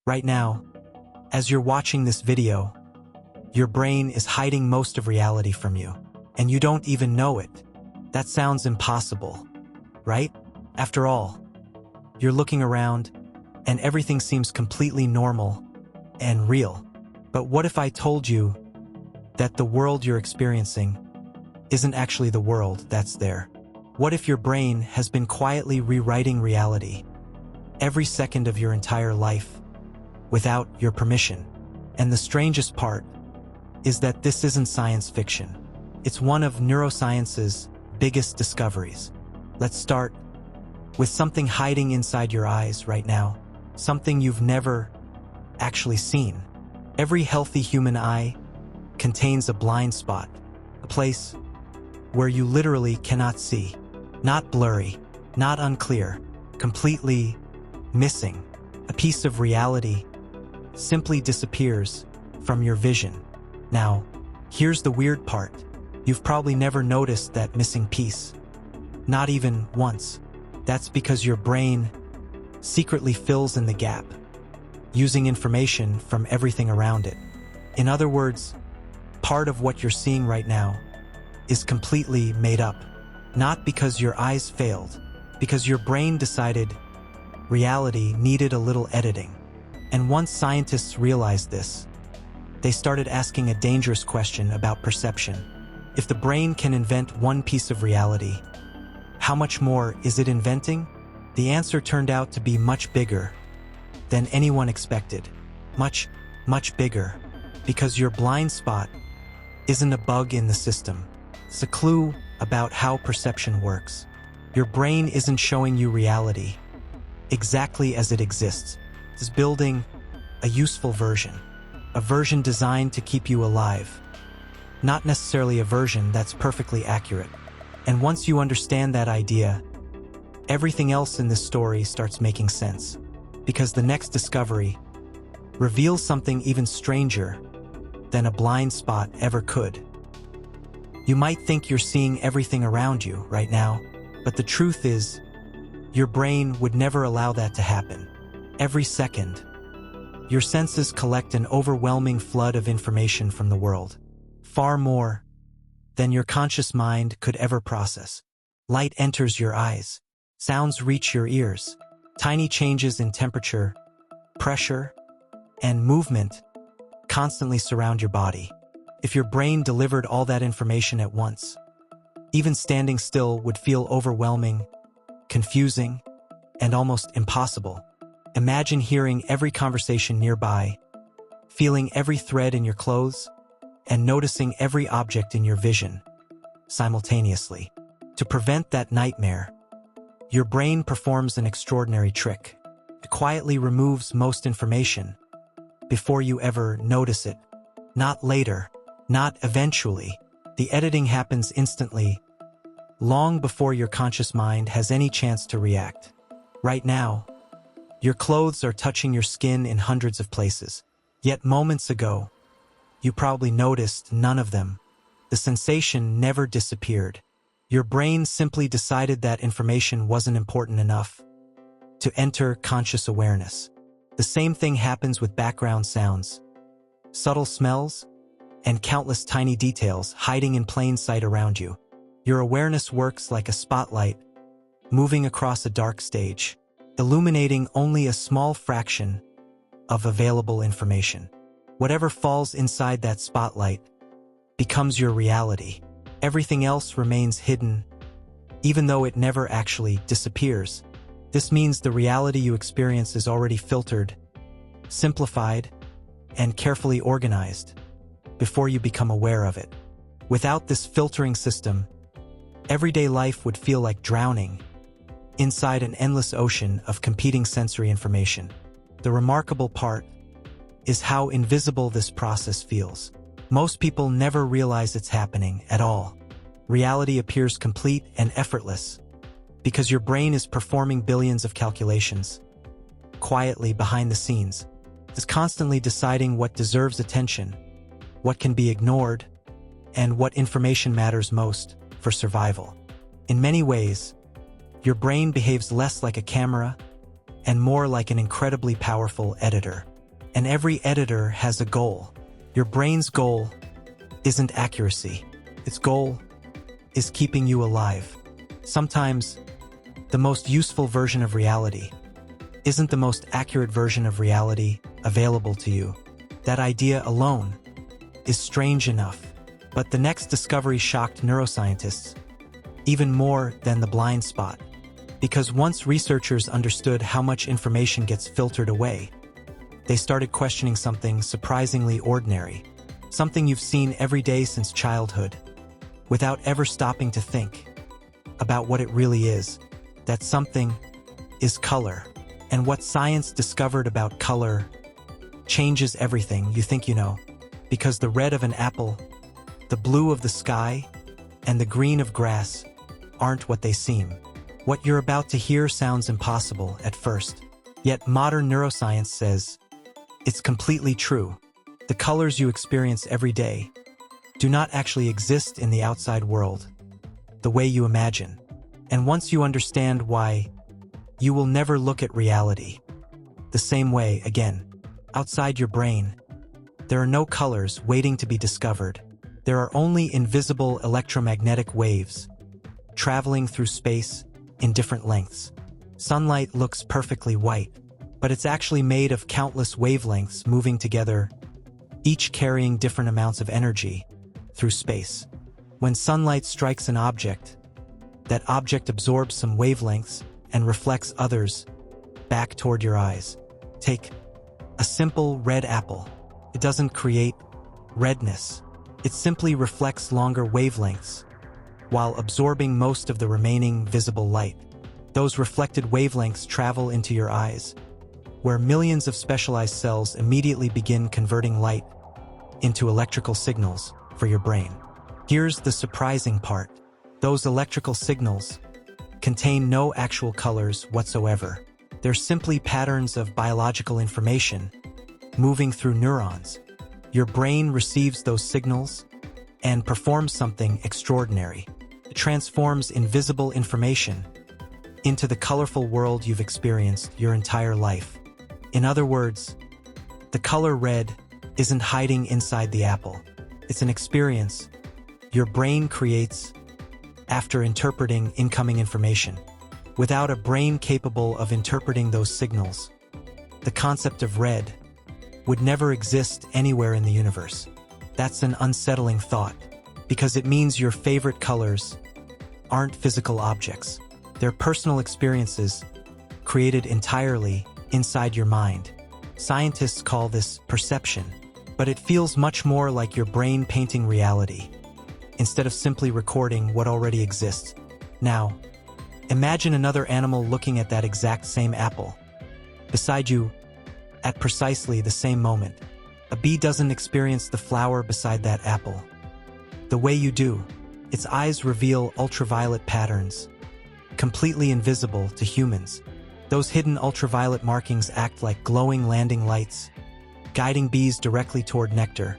Right now, as you're watching this video, your brain is hiding most of reality from you, and you don't even know it. That sounds impossible, right? After all, you're looking around, and everything seems completely normal and real. But what if I told you that the world you're experiencing isn't actually the world that's there? What if your brain has been quietly rewriting reality every second of your entire life without your permission? And the strangest part is that this isn't science fiction. It's one of neuroscience's biggest discoveries. Let's start with something hiding inside your eyes right now, something you've never actually seen. Every healthy human eye contains a blind spot, a place where you literally cannot see. Not blurry, not unclear, completely missing. A piece of reality simply disappears from your vision. Now, here's the weird part. You've probably never noticed that missing piece. Not even once. That's because your brain secretly fills in the gap, using information from everything around it. In other words, part of what you're seeing right now is completely made up. Not because your eyes failed, because your brain decided reality needed a little editing. And once scientists realized this, they started asking a dangerous question about perception. If the brain can invent one piece of reality, how much more is it inventing? The answer turned out to be much bigger than anyone expected. Much, much bigger. Because your blind spot isn't a bug in the system. It's a clue about how perception works. Your brain isn't showing you reality exactly as it exists. It's building a useful version. A version designed to keep you alive. Not necessarily a version that's perfectly accurate. And once you understand that idea, everything else in this story starts making sense. Because the next discovery reveals something even stranger than a blind spot ever could. You might think you're seeing everything around you right now, but the truth is, your brain would never allow that to happen. Every second, your senses collect an overwhelming flood of information from the world. Far more than your conscious mind could ever process. Light enters your eyes. Sounds reach your ears. Tiny changes in temperature, pressure, and movement constantly surround your body. If your brain delivered all that information at once, even standing still would feel overwhelming, confusing, and almost impossible. Imagine hearing every conversation nearby, feeling every thread in your clothes, and noticing every object in your vision simultaneously. To prevent that nightmare, your brain performs an extraordinary trick. It quietly removes most information before you ever notice it. Not later, not eventually. The editing happens instantly, long before your conscious mind has any chance to react. Right now, your clothes are touching your skin in hundreds of places. Yet moments ago, you probably noticed none of them. The sensation never disappeared. Your brain simply decided that information wasn't important enough to enter conscious awareness. The same thing happens with background sounds, subtle smells, and countless tiny details hiding in plain sight around you. Your awareness works like a spotlight, moving across a dark stage, illuminating only a small fraction of available information. Whatever falls inside that spotlight becomes your reality. Everything else remains hidden, even though it never actually disappears. This means the reality you experience is already filtered, simplified, and carefully organized before you become aware of it. Without this filtering system, everyday life would feel like drowning inside an endless ocean of competing sensory information. The remarkable part is how invisible this process feels. Most people never realize it's happening at all. Reality appears complete and effortless because your brain is performing billions of calculations quietly behind the scenes. It's constantly deciding what deserves attention, what can be ignored, and what information matters most for survival. In many ways, your brain behaves less like a camera and more like an incredibly powerful editor. And every editor has a goal. Your brain's goal isn't accuracy. Its goal is keeping you alive. Sometimes, the most useful version of reality isn't the most accurate version of reality available to you. That idea alone is strange enough. But the next discovery shocked neuroscientists, even more than the blind spot. Because once researchers understood how much information gets filtered away, they started questioning something surprisingly ordinary, something you've seen every day since childhood, without ever stopping to think about what it really is. That something is color. And what science discovered about color changes everything you think you know. Because the red of an apple, the blue of the sky, and the green of grass aren't what they seem. What you're about to hear sounds impossible at first. Yet modern neuroscience says it's completely true. The colors you experience every day do not actually exist in the outside world the way you imagine. And once you understand why, you will never look at reality the same way again. Outside your brain, there are no colors waiting to be discovered. There are only invisible electromagnetic waves traveling through space in different lengths. Sunlight looks perfectly white, but it's actually made of countless wavelengths moving together, each carrying different amounts of energy through space. When sunlight strikes an object, that object absorbs some wavelengths and reflects others back toward your eyes. Take a simple red apple. It doesn't create redness. It simply reflects longer wavelengths while absorbing most of the remaining visible light. Those reflected wavelengths travel into your eyes, where millions of specialized cells immediately begin converting light into electrical signals for your brain. Here's the surprising part. Those electrical signals contain no actual colors whatsoever. They're simply patterns of biological information moving through neurons. Your brain receives those signals and performs something extraordinary. It transforms invisible information into the colorful world you've experienced your entire life. In other words, the color red isn't hiding inside the apple. It's an experience your brain creates after interpreting incoming information. Without a brain capable of interpreting those signals, the concept of red would never exist anywhere in the universe. That's an unsettling thought, because it means your favorite colors aren't physical objects. They're personal experiences created entirely inside your mind. Scientists call this perception, but it feels much more like your brain painting reality, instead of simply recording what already exists. Now, imagine another animal looking at that exact same apple beside you at precisely the same moment. A bee doesn't experience the flower beside that apple the way you do. Its eyes reveal ultraviolet patterns, completely invisible to humans. Those hidden ultraviolet markings act like glowing landing lights, guiding bees directly toward nectar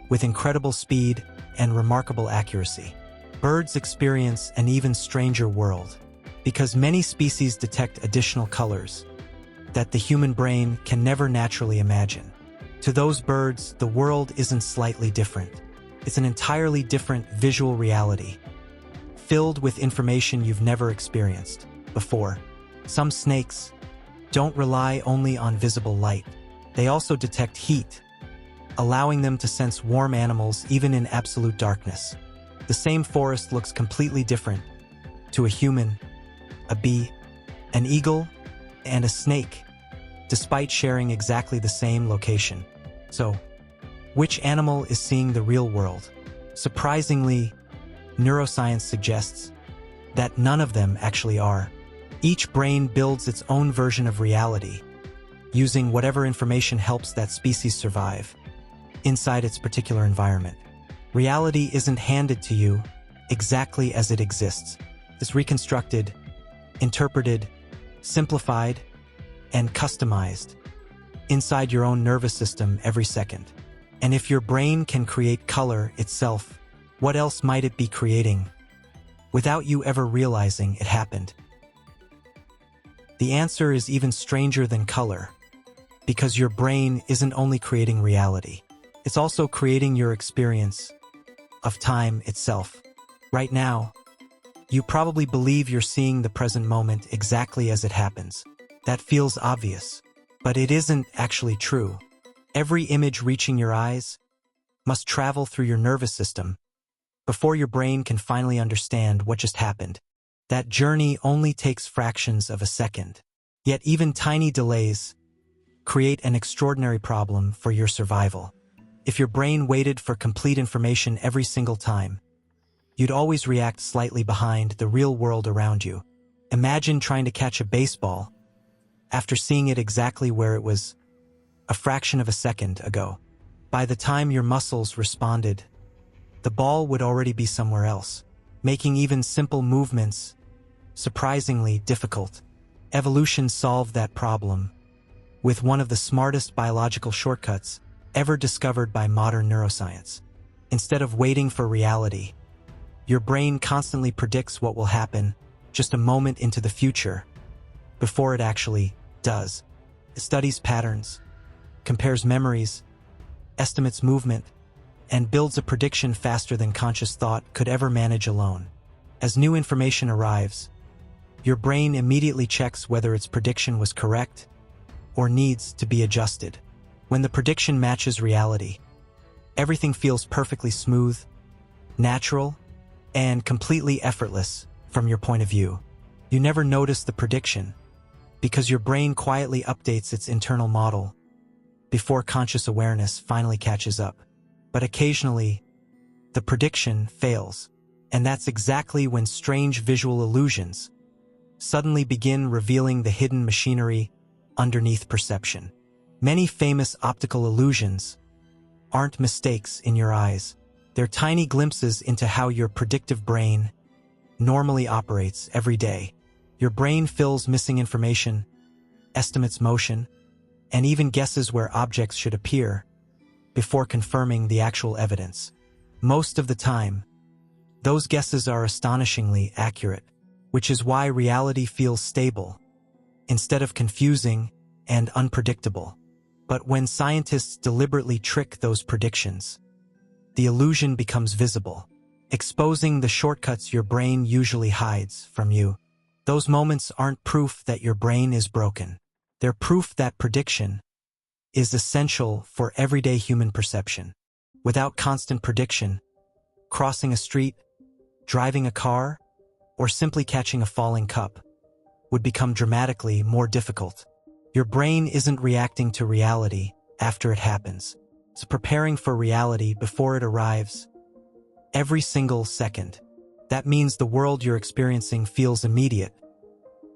with incredible speed and remarkable accuracy. Birds experience an even stranger world, because many species detect additional colors that the human brain can never naturally imagine. To those birds, the world isn't slightly different. It's an entirely different visual reality, filled with information you've never experienced before. Some snakes don't rely only on visible light. They also detect heat, allowing them to sense warm animals even in absolute darkness. The same forest looks completely different to a human, a bee, an eagle, and a snake, despite sharing exactly the same location. So, which animal is seeing the real world? Surprisingly, neuroscience suggests that none of them actually are. Each brain builds its own version of reality, using whatever information helps that species survive inside its particular environment. Reality isn't handed to you exactly as it exists. It's reconstructed, interpreted, simplified, and customized inside your own nervous system every second. And if your brain can create color itself, what else might it be creating without you ever realizing it happened? The answer is even stranger than color, because your brain isn't only creating reality, it's also creating your experience of time itself. Right now, you probably believe you're seeing the present moment exactly as it happens. That feels obvious, but it isn't actually true. Every image reaching your eyes must travel through your nervous system before your brain can finally understand what just happened. That journey only takes fractions of a second. Yet even tiny delays create an extraordinary problem for your survival. If your brain waited for complete information every single time, you'd always react slightly behind the real world around you. Imagine trying to catch a baseball after seeing it exactly where it was a fraction of a second ago. By the time your muscles responded, the ball would already be somewhere else, making even simple movements surprisingly difficult. Evolution solved that problem with one of the smartest biological shortcuts ever discovered by modern neuroscience. Instead of waiting for reality, your brain constantly predicts what will happen just a moment into the future before it actually does. It studies patterns, compares memories, estimates movement, and builds a prediction faster than conscious thought could ever manage alone. As new information arrives, your brain immediately checks whether its prediction was correct or needs to be adjusted. When the prediction matches reality, everything feels perfectly smooth, natural, and completely effortless from your point of view. You never notice the prediction because your brain quietly updates its internal model before conscious awareness finally catches up. But occasionally, the prediction fails, and that's exactly when strange visual illusions suddenly begin revealing the hidden machinery underneath perception. Many famous optical illusions aren't mistakes in your eyes. They're tiny glimpses into how your predictive brain normally operates every day. Your brain fills missing information, estimates motion, and even guesses where objects should appear before confirming the actual evidence. Most of the time, those guesses are astonishingly accurate, which is why reality feels stable instead of confusing and unpredictable. But when scientists deliberately trick those predictions, the illusion becomes visible, exposing the shortcuts your brain usually hides from you. Those moments aren't proof that your brain is broken. They're proof that prediction is essential for everyday human perception. Without constant prediction, crossing a street, driving a car, or simply catching a falling cup would become dramatically more difficult. Your brain isn't reacting to reality after it happens. It's preparing for reality before it arrives every single second. That means the world you're experiencing feels immediate,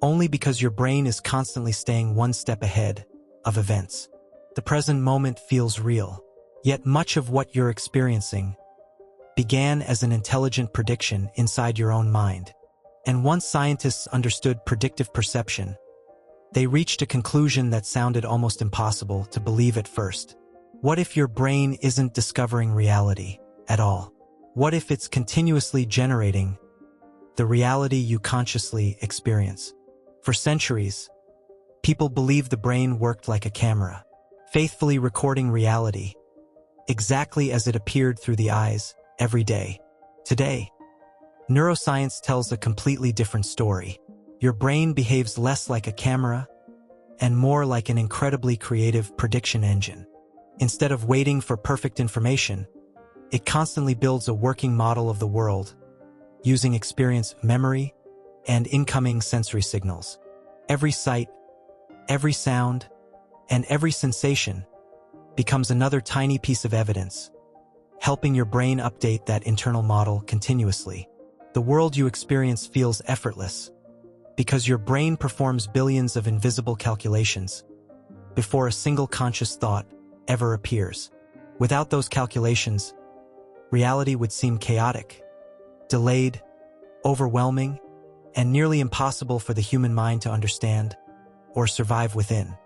only because your brain is constantly staying one step ahead of events. The present moment feels real, yet much of what you're experiencing began as an intelligent prediction inside your own mind. And once scientists understood predictive perception, they reached a conclusion that sounded almost impossible to believe at first. What if your brain isn't discovering reality at all? What if it's continuously generating the reality you consciously experience? For centuries, people believed the brain worked like a camera, faithfully recording reality exactly as it appeared through the eyes every day. Today, neuroscience tells a completely different story. Your brain behaves less like a camera and more like an incredibly creative prediction engine. Instead of waiting for perfect information, it constantly builds a working model of the world using experience, memory, and incoming sensory signals. Every sight, every sound, and every sensation becomes another tiny piece of evidence, helping your brain update that internal model continuously. The world you experience feels effortless because your brain performs billions of invisible calculations before a single conscious thought ever appears. Without those calculations, reality would seem chaotic, delayed, overwhelming, and nearly impossible for the human mind to understand or survive within.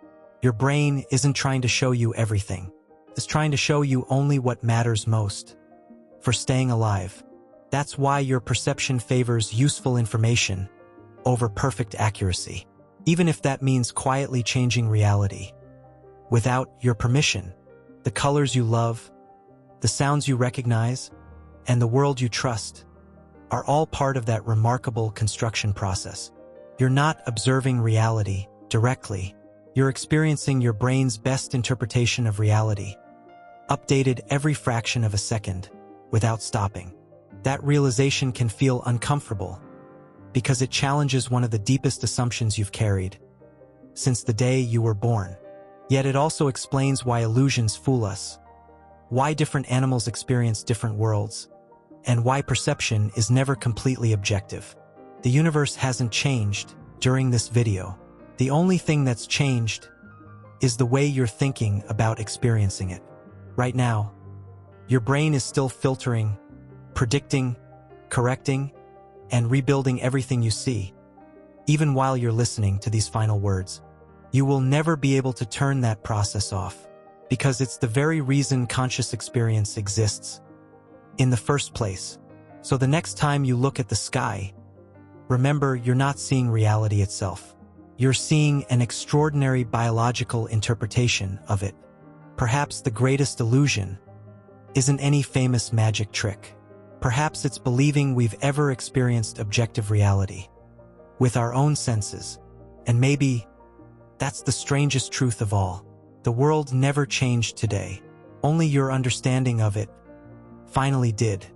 Your brain isn't trying to show you everything. It's trying to show you only what matters most for staying alive. That's why your perception favors useful information over perfect accuracy, even if that means quietly changing reality without your permission. The colors you love, the sounds you recognize, and the world you trust are all part of that remarkable construction process. You're not observing reality directly. You're experiencing your brain's best interpretation of reality, updated every fraction of a second, without stopping. That realization can feel uncomfortable because it challenges one of the deepest assumptions you've carried since the day you were born. Yet it also explains why illusions fool us, why different animals experience different worlds, and why perception is never completely objective. The universe hasn't changed during this video. The only thing that's changed is the way you're thinking about experiencing it. Right now, your brain is still filtering, predicting, correcting, and rebuilding everything you see. Even while you're listening to these final words, you will never be able to turn that process off, because it's the very reason conscious experience exists in the first place. So the next time you look at the sky, remember you're not seeing reality itself. You're seeing an extraordinary biological interpretation of it. Perhaps the greatest illusion isn't any famous magic trick. Perhaps it's believing we've ever experienced objective reality with our own senses. And maybe that's the strangest truth of all. The world never changed today. Only your understanding of it finally did.